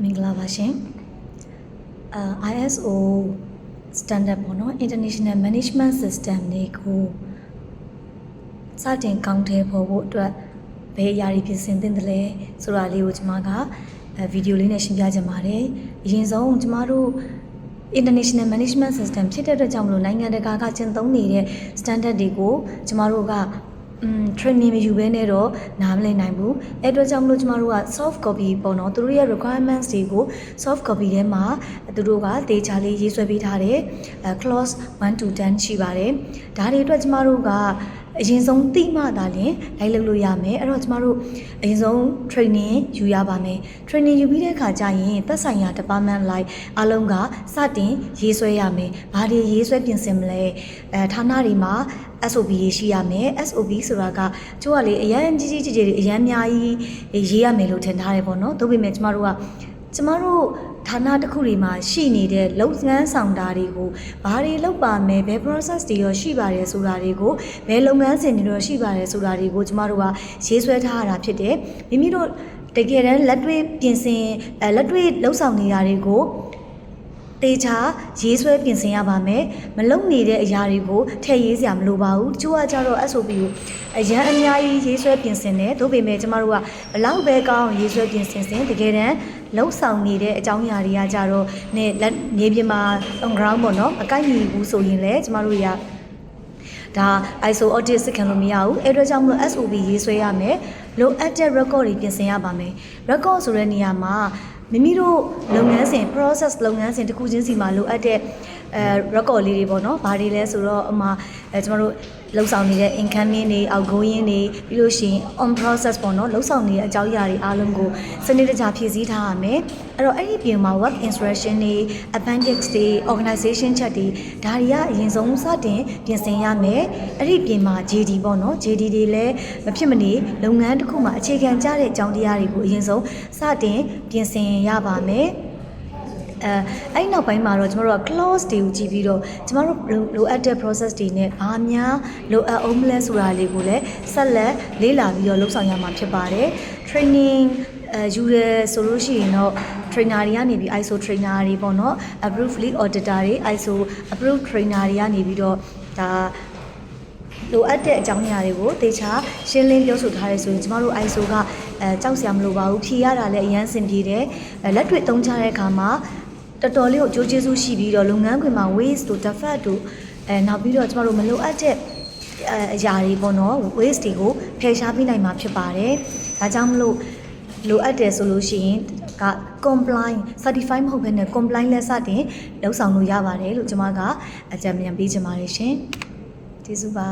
မင်္ဂလာပါရှင် ISO standard ပေါ့နော် International Management System တွေကိုစတင်ကောင်းထဲပေါ်ဖို့အတွက်ဘယ်အရာတွေပြင်ဆင်သင့်တယ်လဲဆိုတာလေးကိုကျွန်မကဗီဒီယိုလေးနဲ့ရှင်းပြချင်ပါတယ်အရင်ဆုံးကျွန်မတို့ International Management System ဖြစ်တဲ့အတွက်ကြောင့်မလို့နိုင်ငံတကာကကျင့်သုံးနေတဲ့ standard တွေကိုကျွန်မတို့ကtraining မယူဘဲနဲ့တော့နားမလည်နိုင်ဘူးအဲ့အတွက်ကြောင့်မလို့ကျမတို့က soft copy ပေါ့နော်သူတို့ရဲ့ requirements တွေကို soft copy ထဲမှာသူတို့ကဒေတာလေးရေးဆွဲပေးထားတယ်clause 1 to 10ရှိပါတယ်ဒါတွေအတွက်ကျမတို့ကအရင်ဆုံးသိမှသာလျှင်လိုက်လုပ်လို့ရမယ်အဲ့တော့ကျမတို့အရင်ဆုံး training ယူရပါမယ် training ယူပြီးတဲ့အခါကျရင်သက်ဆိုင်ရာ department လိုက်အားလုံးကစတင်ရေးဆွဲရမယ်ဘာတွေရေးဆွဲပြင်ဆင်မလဲဌာနတွေမှာSOP ရေးရှိရမယ် SOP ဆိုတာကကျိုးကလေအရန်ကြီးတွေအရန်များကြီးရေးရမယ်လို့ထင်ထားတယ်ပေါ့နော်ဒါပေမဲ့ကျမတို့ဌာနတစ်ခုတွေမှာရှိနေတဲ့လုပ်ငန်းဆောင်တာတွေကိုဘာတွေလုပ်ပါမယ်ဘယ် process တွေရောရှိပါတယ်ဆိုတာတွေကိုဘယ်လုပ်ငန်းစဉ်တွေရောရှိပါတယ်ဆိုတာတွေကိုကျမတို့ကရေးဆွဲထားရတာဖြစ်တယ်မိမိတို့တကယ်တမ်းလက်တွေ့ပြင်ဆင်လက်တွေ့လုပ်ဆောင်နေတာတွေကိုတေချာရေးဆွဲပြင်ဆင်ရပါမယ်မလုံနေတဲ့အရာတွေကိုထည့်ရေးစရာမလိုပါဘူးကျိုးကကြတော့ SOP ကိုအရန်အများကြီးရေးဆွဲပြင်ဆင်တယ်ဒါပေမဲ့ကျမတို့ကဘလောက်ပဲကောင်းရေးဆွဲပြင်ဆင်တကယ်တမ်းလုံဆောင်နေတဲ့အကြောင်းအရာတွေကကြတော့နေမြေပြင်မှာ on ground ပေါ့နော်အကိုက်ညီဘူးဆိုရင်လည်းကျမတို့ဒါ ISO audit စစ်ခံလို့မရဘူးအဲ့အတွက်ကြောင့်မလို့ SOP ရေးဆွဲရမယ်လိုအပ်တဲ့ record တွေပြင်ဆင်ရပါမယ် record ဆိုတဲ့နေရာမှာမိမိတို့လုပ်ငန်းစဉ် process လုပ်ငန်းစဉ်တစ်ခုချင်းစီမှာလိုအပ်တဲ့record လေးတွေပေါ့နော်ဘာတွေလဲဆိုတော့အမှကျမတို့လှုပ်ဆောင်နေတဲ့ incoming တွေ outgoing တွေပြီးလို့ရှိရင် on process ပေါ့နော်လှုပ်ဆောင်နေတဲ့အကြောင်းအရာတွေအားလုံးကိုစနစ်တကျဖြည့်ဆည်းထားရမယ်အဲ့တော့အဲ့ဒီပြင်မှာ work instruction တွေ appendix တွေ organization chart တွေဒါတွေကအရင်ဆုံးစတင်ပြင်ဆင်ရမယ်အဲ့ဒီပြင်မှာ JD ပေါ့နော် JD တွေလည်းမဖြစ်မနေလုပ်ငန်းတစ်ခုမှာအခြေခံကျတဲ့အကြောင်းတရားတွေကိုအရင်ဆုံးစတင်ပြင်ဆင်ရပါမယ်အဲ့နောက်ပိုင်းမှာတော့ကျမတို့က clause တွေကိုကြည့်ပြီးတော့ကျမတို့လိုအပ်တဲ့ process တွေနဲ့ဘာများလိုအပ်အောင်မလဲဆိုတာလေးကိုလည်းဆက်လက်လေ့လာပြီးတော့လုပ်ဆောင်ရမှာဖြစ်ပါတယ် training ယူရဲဆိုလို့ရှိရင်တော့ trainer တွေကနေပြီး ISO trainer တွေပေါ့နော် approved lead auditor တွေ ISO approved trainer တွေကနေပြီးတော့ဒါလိုအပ်တဲ့အကြောင်းအရာတွေကိုတေချာရှင်းလင်းပြောဆိုထားရဲဆိုရင်ကျမတို့ ISO ကကြောက်စရာမလိုပါဘူးဖြေရတာလည်းအရန်ဆင်ပြေတယ်လက်တွေ့သုံးချတဲ့အခါမှာတော်တော်လေးကိုအကျိုးကျေးဇူးရှိပြီးတော့လုပ်ငန်းခွင်မှာ waste တို့ defect တို့နောက်ပြီးတော့ကျမတို့မလိုအပ်တဲ့အရာတွေပေါ့နော် waste တွေကိုဖယ်ရှားပေးနိုင်မှာဖြစ်ပါတယ်ဒါကြောင့်မလို့လိုအပ်တယ်ဆိုလို့ရှိရင်က compliant certify မဟုတ်ဘဲနဲ့ compliant လက်စတင်လုပ်ဆောင်လို့ရပါတယ်လို့ကျွန်မကအကြံဉာဏ်ပေးချင်ပါတယ်ရှင်ကျေးဇူးပါ